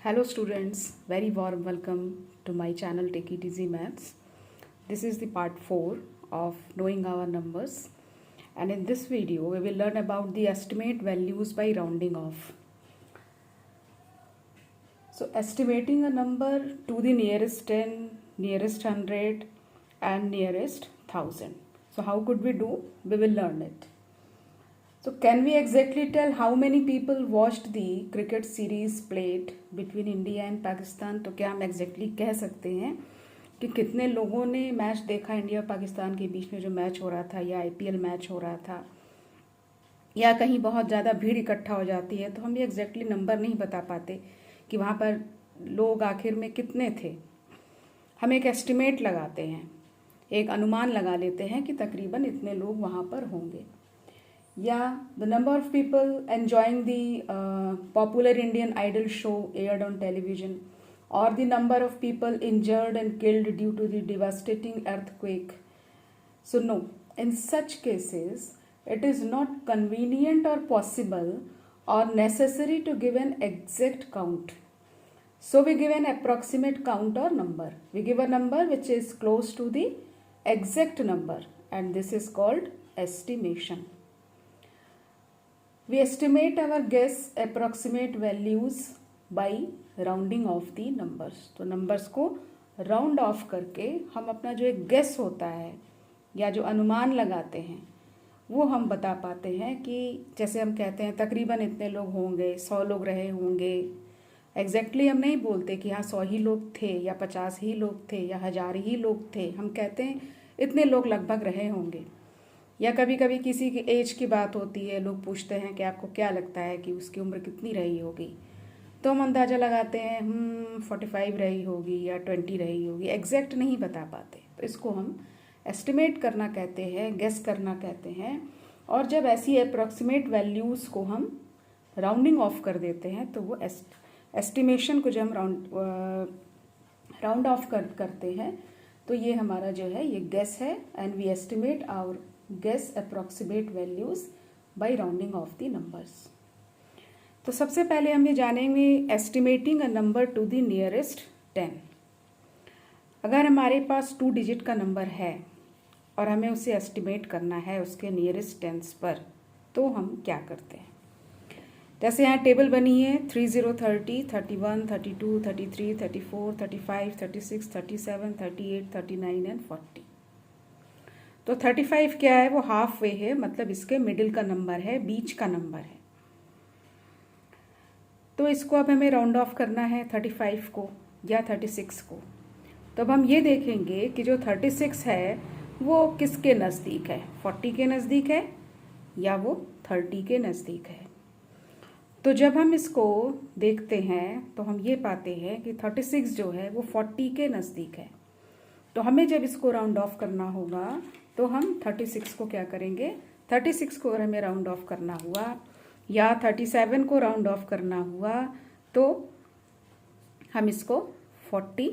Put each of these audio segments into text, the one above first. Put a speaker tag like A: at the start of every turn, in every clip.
A: Hello students, very warm welcome to my channel Take It Easy Maths. This is the part 4 of knowing our numbers, and in this video we will learn about the estimate values by rounding off. So estimating a number to the nearest 10, nearest 100 and nearest 1000. So how could we do? We will learn it. So can we exactly tell how many people watched the cricket series played between India and Pakistan? तो क्या हम exactly कह सकते हैं कि कितने लोगों ने मैच देखा इंडिया और पाकिस्तान के बीच में जो मैच हो रहा था या IPL मैच हो रहा था, या कहीं बहुत ज़्यादा भीड़ इकट्ठा हो जाती है तो हम ये एग्जैक्टली नंबर नहीं बता पाते कि वहाँ पर लोग आखिर में कितने थे. हम एक एस्टिमेट लगाते हैं, एक अनुमान लगा लेते हैं कि तकरीबन इतने लोग वहाँ पर होंगे. Yeah, the number of people enjoying the popular Indian Idol show aired on television, or the number of people injured and killed due to the devastating earthquake. So no, in such cases, it is not convenient or possible or necessary to give an exact count. So we give an approximate count or number. We give a number which is close to the exact number, and this is called estimation. We estimate our guess approximate values by rounding off the numbers. तो numbers को round off करके हम अपना जो एक guess होता है या जो अनुमान लगाते हैं वो हम बता पाते हैं कि जैसे हम कहते हैं तकरीबन इतने लोग होंगे, 100 लोग रहे होंगे. एग्जैक्टली हम नहीं बोलते कि हाँ 100 ही लोग थे या 50 ही लोग थे या 1000 ही लोग थे. हम कहते हैं इतने लोग लगभग रहे होंगे. या कभी कभी किसी की एज की बात होती है, लोग पूछते हैं कि आपको क्या लगता है कि उसकी उम्र कितनी रही होगी, तो हम अंदाज़ा लगाते हैं 45 रही होगी या 20 रही होगी. एग्जैक्ट नहीं बता पाते, तो इसको हम एस्टिमेट करना कहते हैं, गेस करना कहते हैं. और जब ऐसी अप्रॉक्सीमेट वैल्यूज़ को हम राउंडिंग ऑफ कर देते हैं तो वो एस्टिमेशन को जब हम राउंड ऑफ करते हैं तो ये हमारा जो है ये गेस है. And we estimate our guess approximate values by rounding off the numbers. तो सबसे पहले हम ये जानेंगे estimating a number to the nearest 10. अगर हमारे पास 2 डिजिट का नंबर है और हमें उसे एस्टिमेट करना है उसके नियरेस्ट टेंस पर, तो हम क्या करते हैं. जैसे यहाँ टेबल बनी है 30, 30, 31, 32, 33, 34, 35, 36, 37, 38, 39 एंड 40. तो 35 क्या है, वो हाफ वे है, मतलब इसके मिडिल का नंबर है, बीच का नंबर है. तो इसको अब हमें राउंड ऑफ करना है 35 को या 36 को. तो अब हम ये देखेंगे कि जो 36 है वो किसके नज़दीक है, 40 के नज़दीक है या वो 30 के नज़दीक है. तो जब हम इसको देखते हैं तो हम ये पाते हैं कि 36 जो है वो 40 के नज़दीक है. तो हमें जब इसको राउंड ऑफ करना होगा तो हम 36 को क्या करेंगे, 36 को अगर हमें राउंड ऑफ करना हुआ या 37 को राउंड ऑफ करना हुआ तो हम इसको 40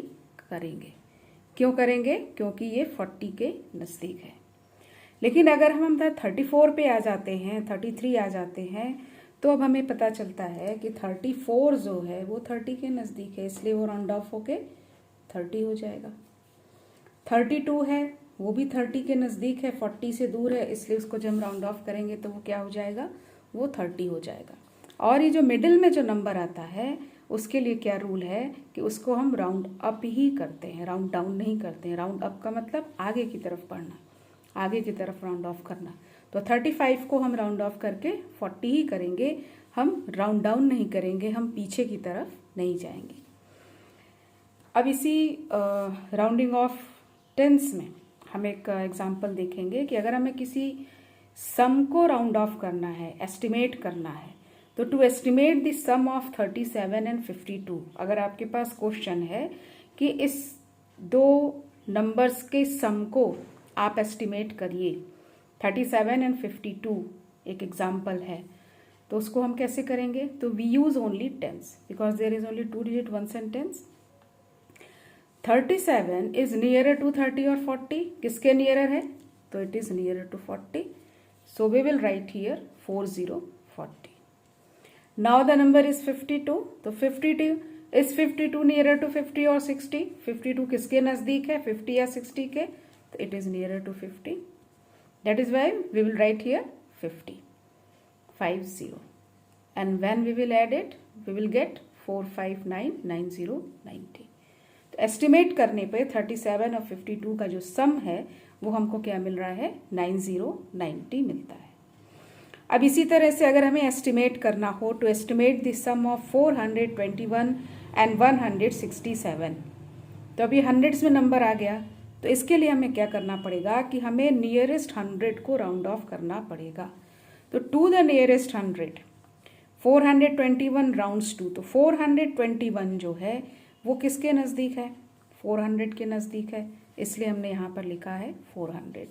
A: करेंगे. क्यों करेंगे, क्योंकि ये 40 के नज़दीक है. लेकिन अगर हम 34 पे आ जाते हैं, 33 आ जाते हैं, तो अब हमें पता चलता है कि 34 जो है वो 30 के नज़दीक है, इसलिए वो राउंड ऑफ होके 30 हो जाएगा. 32 है, वो भी 30 के नज़दीक है, 40 से दूर है, इसलिए उसको जब हम राउंड ऑफ करेंगे तो वो क्या हो जाएगा, वो 30 हो जाएगा. और ये जो मिडिल में जो नंबर आता है उसके लिए क्या रूल है कि उसको हम राउंड अप ही करते हैं, राउंड डाउन नहीं करते हैं. राउंड अप का मतलब आगे की तरफ बढ़ना, आगे की तरफ राउंड ऑफ करना. तो 35 को हम राउंड ऑफ करके 40 ही करेंगे, हम राउंड डाउन नहीं करेंगे, हम पीछे की तरफ नहीं जाएंगे. अब इसी राउंडिंग ऑफ टेंस में हम एक एग्जाम्पल देखेंगे कि अगर हमें किसी सम को राउंड ऑफ करना है, एस्टिमेट करना है, तो to estimate the sum of 37 and 52, अगर आपके पास क्वेश्चन है कि इस दो नंबर्स के सम को आप एस्टिमेट करिए, 37 एंड 52 एक एग्जाम्पल है, तो उसको हम कैसे करेंगे. तो we use only tens because there is only 2 digit 1 sentence. 37 is nearer to 30 और 40, किसके नियरर है, तो it is nearer to 40. So we will write here 40, 40. Now the number is 52. तो 52 इज 52 नियरर टू 50 और 60? 52 किसके नजदीक है, 50 या 60 के? तो it is nearer to 50. That is why we will write here 50. 50. And when we will add it, we will get 4599090. तो estimate करने पे 37 और 52 का जो सम है वो हमको क्या मिल रहा है, 9090 मिलता है. अब इसी तरह से अगर हमें एस्टिमेट करना हो to estimate the sum of 421 and 167, तो अभी हंड्रेड्स में नंबर आ गया. तो इसके लिए हमें क्या करना पड़ेगा कि हमें नियरेस्ट 100 को राउंड ऑफ करना पड़ेगा. तो to the nearest 100 421 rounds to, तो 421 जो है वो किसके नज़दीक है, 400 के नज़दीक है, इसलिए हमने यहाँ पर लिखा है 400.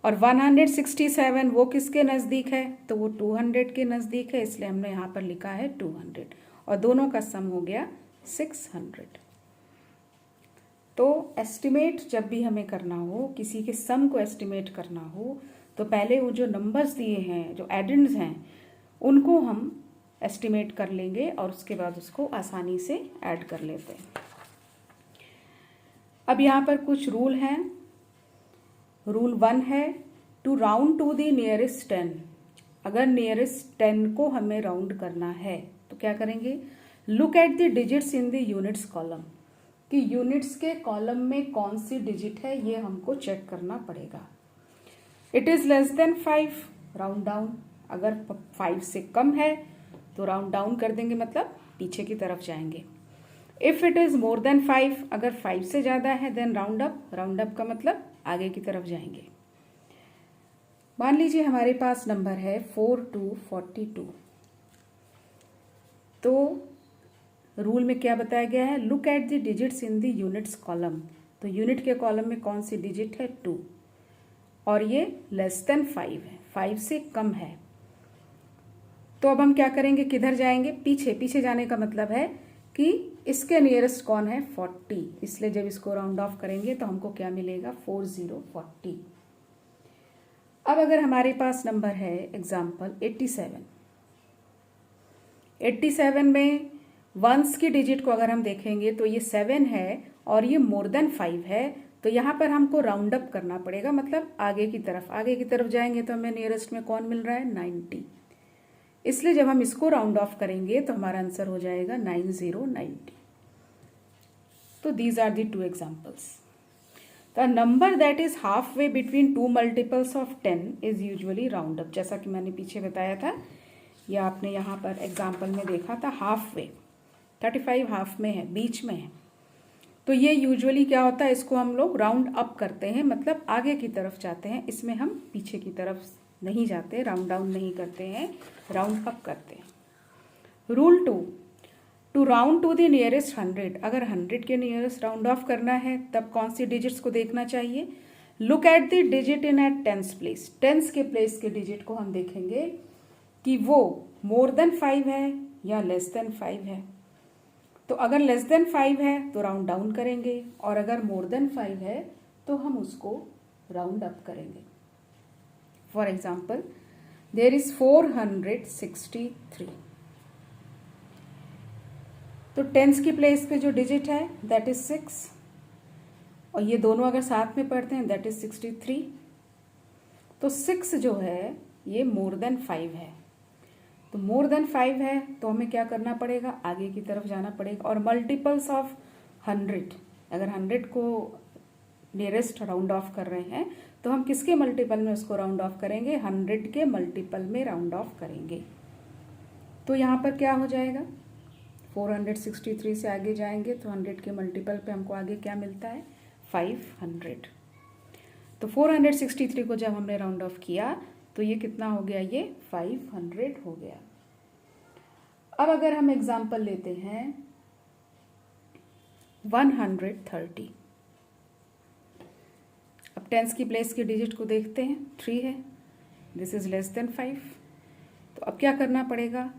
A: और 167 वो किसके नज़दीक है, तो वो 200 के नज़दीक है, इसलिए हमने यहाँ पर लिखा है 200. और दोनों का सम हो गया 600. तो एस्टिमेट जब भी हमें करना हो, किसी के सम को एस्टिमेट करना हो, तो पहले वो जो नंबर्स दिए हैं, जो एडेंड्स हैं, उनको हम एस्टिमेट कर लेंगे और उसके बाद उसको आसानी से ऐड कर लेते हैं. अब यहाँ पर कुछ रूल हैं. रूल 1 है to round to the nearest 10. अगर नियरेस्ट 10 को हमें राउंड करना है तो क्या करेंगे, look at the digits in the units column, कि यूनिट्स के कॉलम में कौन सी डिजिट है ये हमको चेक करना पड़ेगा. It is less than 5, round down. अगर 5 से कम है तो राउंड डाउन कर देंगे, मतलब पीछे की तरफ जाएंगे. If it is more than 5, अगर 5 से ज्यादा है then round up. Round up का मतलब आगे की तरफ जाएंगे. मान लीजिए हमारे पास नंबर है 4 to 42. तो रूल में क्या बताया गया है, look at the digits in the units column. तो यूनिट के कॉलम में कौन सी डिजिट है, 2, और ये लेस देन 5 है, 5 से कम है. तो अब हम क्या करेंगे, किधर जाएंगे, पीछे. पीछे जाने का मतलब है कि इसके नियरेस्ट कौन है, 40, इसलिए जब इसको राउंड ऑफ करेंगे तो हमको क्या मिलेगा, 4040. अब अगर हमारे पास नंबर है एग्जाम्पल 87. 87 में वंस की डिजिट को अगर हम देखेंगे तो ये 7 है और ये मोर देन 5 है. तो यहाँ पर हमको राउंड अप करना पड़ेगा, मतलब आगे की तरफ. आगे की तरफ जाएंगे तो हमें नियरेस्ट में कौन मिल रहा है, 90. इसलिए जब हम इसको राउंड ऑफ करेंगे तो हमारा आंसर हो जाएगा 9090. तो these are the 2 examples. The number that is halfway between 2 multiples of 10 is usually round up. जैसा कि मैंने पीछे बताया था, या आपने यहाँ पर एग्जाम्पल में देखा था, हाफ वे. 35 हाफ में है, बीच में है. तो ये यूजुअली क्या होता है, इसको हम लोग राउंड अप करते हैं, मतलब आगे की तरफ जाते हैं. इसमें हम पीछे की तरफ नहीं जाते, राउंड डाउन नहीं करते हैं, राउंड अप करते हैं. Rule 2, to round to the nearest 100. अगर 100 के नियरेस्ट राउंड ऑफ करना है तब कौन सी डिजिट्स को देखना चाहिए, look at the digit in at tens place. Tens के प्लेस के डिजिट को हम देखेंगे कि वो मोर देन 5 है या लेस देन 5 है. तो अगर लेस देन 5 है तो राउंड डाउन करेंगे, और अगर मोर देन 5 है तो हम उसको राउंड अप करेंगे. For example, there is 463. तो टेंस की प्लेस पे जो डिजिट है दैट इज 6, और ये दोनों अगर साथ में पढ़ते हैं दैट इज 63. तो 6 जो है ये मोर देन 5 है. तो मोर देन 5 है तो हमें क्या करना पड़ेगा, आगे की तरफ जाना पड़ेगा. और मल्टीपल्स ऑफ 100, अगर 100 को नियरेस्ट राउंड ऑफ कर रहे हैं तो हम किसके मल्टीपल में उसको राउंड ऑफ करेंगे, 100 के मल्टीपल में राउंड ऑफ करेंगे. तो यहाँ पर क्या हो जाएगा, 463 से आगे जाएंगे तो 100 के मल्टीपल पे हमको आगे क्या मिलता है, 500. तो 463 को जब हमने राउंड ऑफ किया तो ये कितना हो गया, ये 500 हो गया. अब अगर हम एग्जाम्पल लेते हैं 130. अब टेंस की प्लेस की डिजिट को देखते हैं, 3 है, दिस इज लेस देन 5. तो अब क्या करना पड़ेगा,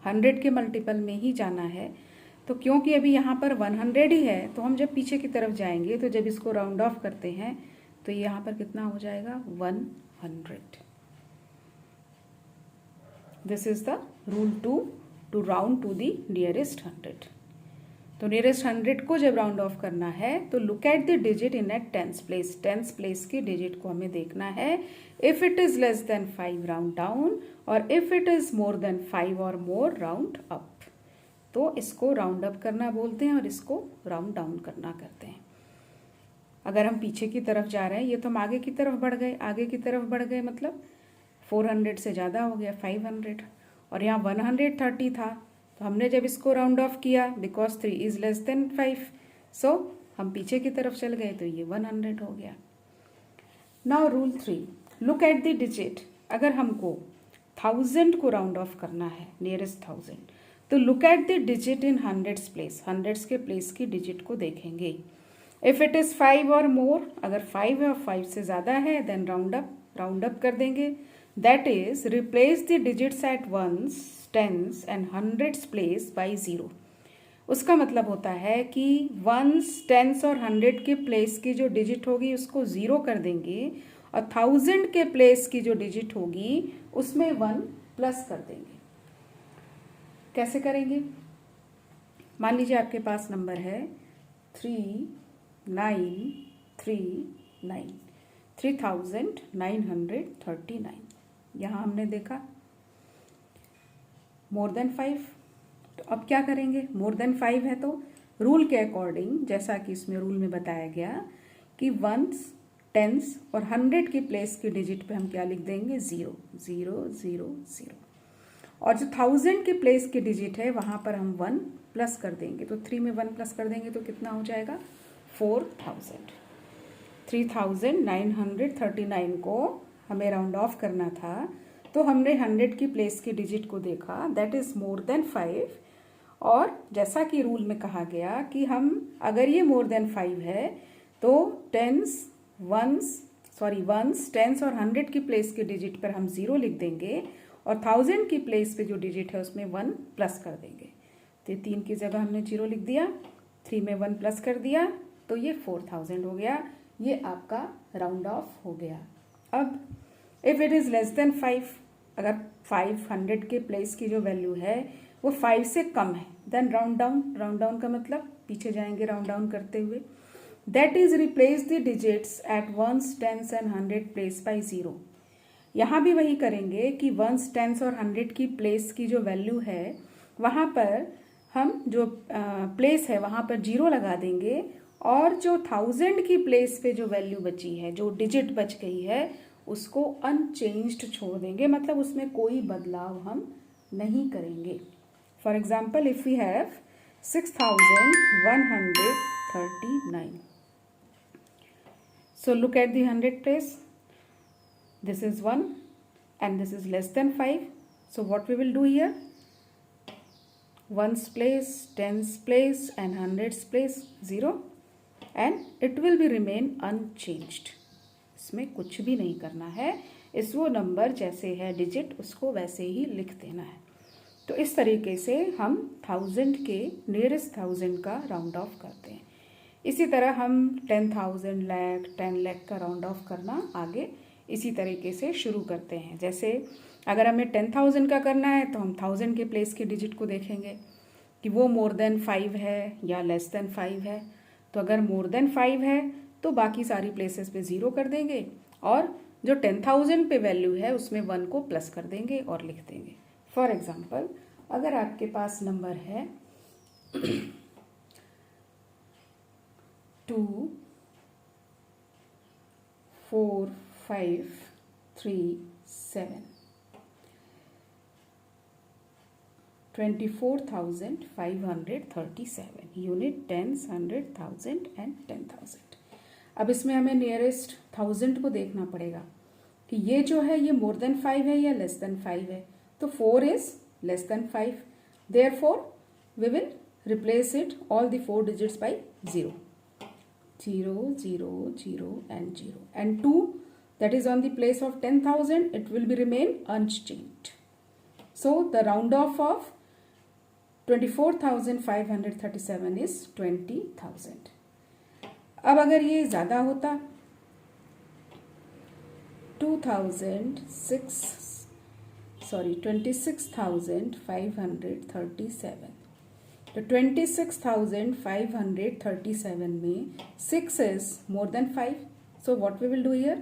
A: 100 के मल्टीपल में ही जाना है. तो क्योंकि अभी यहाँ पर 100 ही है तो हम जब पीछे की तरफ जाएंगे तो जब इसको राउंड ऑफ करते हैं तो यहाँ पर कितना हो जाएगा, 100. This is the rule 2 to round to the nearest 100. तो नियरेस्ट 100 को जब राउंड ऑफ करना है तो look at the digit in at tens place, tens place की डिजिट को हमें देखना है। If it is less than 5 round down और if it is more than 5 और मोर राउंड अप। तो इसको राउंड अप करना बोलते हैं और इसको राउंड डाउन करना करते हैं। अगर हम पीछे की तरफ जा रहे हैं, ये तो हम आगे की तरफ बढ़ गए, आगे की तरफ बढ़ गए मतलब 400 से ज़्यादा हो गया 500, और यहाँ 130 था, तो हमने जब इसको राउंड ऑफ किया बिकॉज 3 इज लेस देन 5, सो हम पीछे की तरफ चल गए तो ये 100 हो गया। Now rule 3, look at the digit. अगर हमको 1000 को राउंड ऑफ करना है, नियरेस्ट 1000, तो look at the digit in hundreds place, hundreds के प्लेस की डिजिट को देखेंगे। इफ इट इज 5 और मोर, अगर 5 है और 5 से ज़्यादा है देन राउंड अप कर देंगे। That is replace the digits at ones, tens and hundreds place by 0। उसका मतलब होता है कि वंस, टेंस और 100 के प्लेस की जो डिजिट होगी उसको 0 कर देंगे और 1000 के प्लेस की जो डिजिट होगी उसमें 1 प्लस कर देंगे। कैसे करेंगे? मान लीजिए आपके पास नंबर है 3939, 3939। यहाँ हमने देखा मोर देन 5, तो अब क्या करेंगे? मोर देन 5 है तो रूल के अकॉर्डिंग, जैसा कि इसमें रूल में बताया गया कि वंस, टेंस और 100 की प्लेस की डिजिट पे हम क्या लिख देंगे? 0 0 0 0। और जो 1000 के प्लेस की डिजिट है वहाँ पर हम 1 प्लस कर देंगे, तो 3 में 1 प्लस कर देंगे तो कितना हो जाएगा? 4000। 3939 को हमें राउंड ऑफ करना था, तो हमने 100 की प्लेस की डिजिट को देखा, दैट इज़ मोर देन 5। और जैसा कि रूल में कहा गया कि हम अगर ये मोर देन 5 है तो वंस, टेंस और 100 की प्लेस की डिजिट पर हम 0 लिख देंगे और 1000 की प्लेस पे जो डिजिट है उसमें 1 प्लस कर देंगे। तो 3 की जगह हमने 0 लिख दिया, 3 में 1 प्लस कर दिया तो ये 4000 हो गया। ये आपका राउंड ऑफ हो गया। अब if it is less than 5, अगर 500 के प्लेस की जो वैल्यू है वो 5 से कम है, देन राउंड डाउन का मतलब पीछे जाएंगे राउंड डाउन करते हुए। That is replace the digits at ones, tens and 100 place by 0। यहाँ भी वही करेंगे कि वंस, टेंस और 100 की प्लेस की जो वैल्यू है वहाँ पर हम जो प्लेस है वहाँ पर 0 लगा देंगे और जो 1000 की प्लेस पे जो वैल्यू बची है, जो डिजिट बच गई है, उसको अनचेंज्ड छोड़ देंगे, मतलब उसमें कोई बदलाव हम नहीं करेंगे। For example, if we have 6139, so look at the 100 place. This is 1 and this is less than 5. So what we will do here? Ones place, tens place and hundreds place 0 and it will be remain unchanged. इसमें कुछ भी नहीं करना है, इस वो number जैसे है डिजिट उसको वैसे ही लिख देना है। तो इस तरीके से हम 1000 के नियरेस्ट 1000 का राउंड ऑफ करते हैं। इसी तरह हम 10,000, लाख, 10 लाख का राउंड ऑफ करना आगे इसी तरीके से शुरू करते हैं। जैसे अगर हमें 10,000 का करना है तो हम 1000 के प्लेस की डिजिट को देखेंगे कि वो मोर देन 5 है या लेस देन 5 है। तो अगर मोर देन 5 है तो बाकी सारी प्लेसेस पे 0 कर देंगे और जो 10,000 पे वैल्यू है उसमें 1 को प्लस कर देंगे और लिख देंगे। फॉर एग्जाम्पल, अगर आपके पास नंबर है 2 4 5 3 7, 24,537 यूनिट, टेंस, 100, 1000 एंड 10,000। अब इसमें हमें नियरेस्ट 1000 को देखना पड़ेगा कि ये जो है ये मोर देन 5 है या लेस देन 5 है। तो 4 is less than 5, therefore we will replace it all the 4 digits by 0 0 0 0 and 0 and 2 that is on the place of 10,000, it will be remain unchanged. So the round off of 24,537 is 20,000. अब अगर ये ज़्यादा होता 26,537, तो 26,537 में 6 is more than 5. So what we will do here?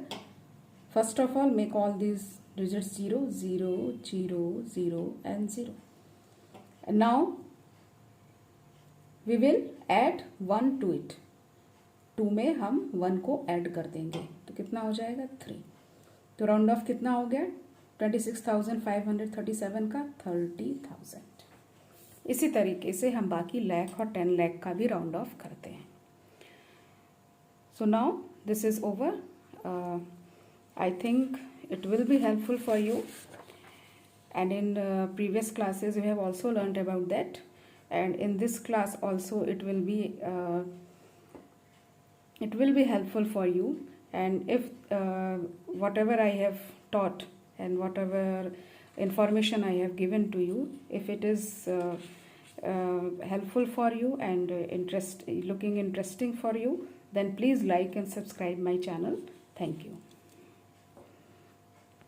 A: First of all, make all these digits 0, 0, 0, 0 and 0. And now we will add 1 to it. 2 में हम 1 को ऐड कर देंगे तो कितना हो जाएगा 3. तो राउंड ऑफ कितना हो गया 26,537 का 30,000. इसी तरीके से हम बाकी लाख और 10 लाख का भी राउंड ऑफ करते हैं. So now this is over. I think it will be helpful for you, and in previous classes we have also learned about that, and in this class also it will be helpful for you. And if whatever I have taught and whatever information I have given to you, if it is helpful for you and looking interesting for you, then please like and subscribe my channel. Thank you.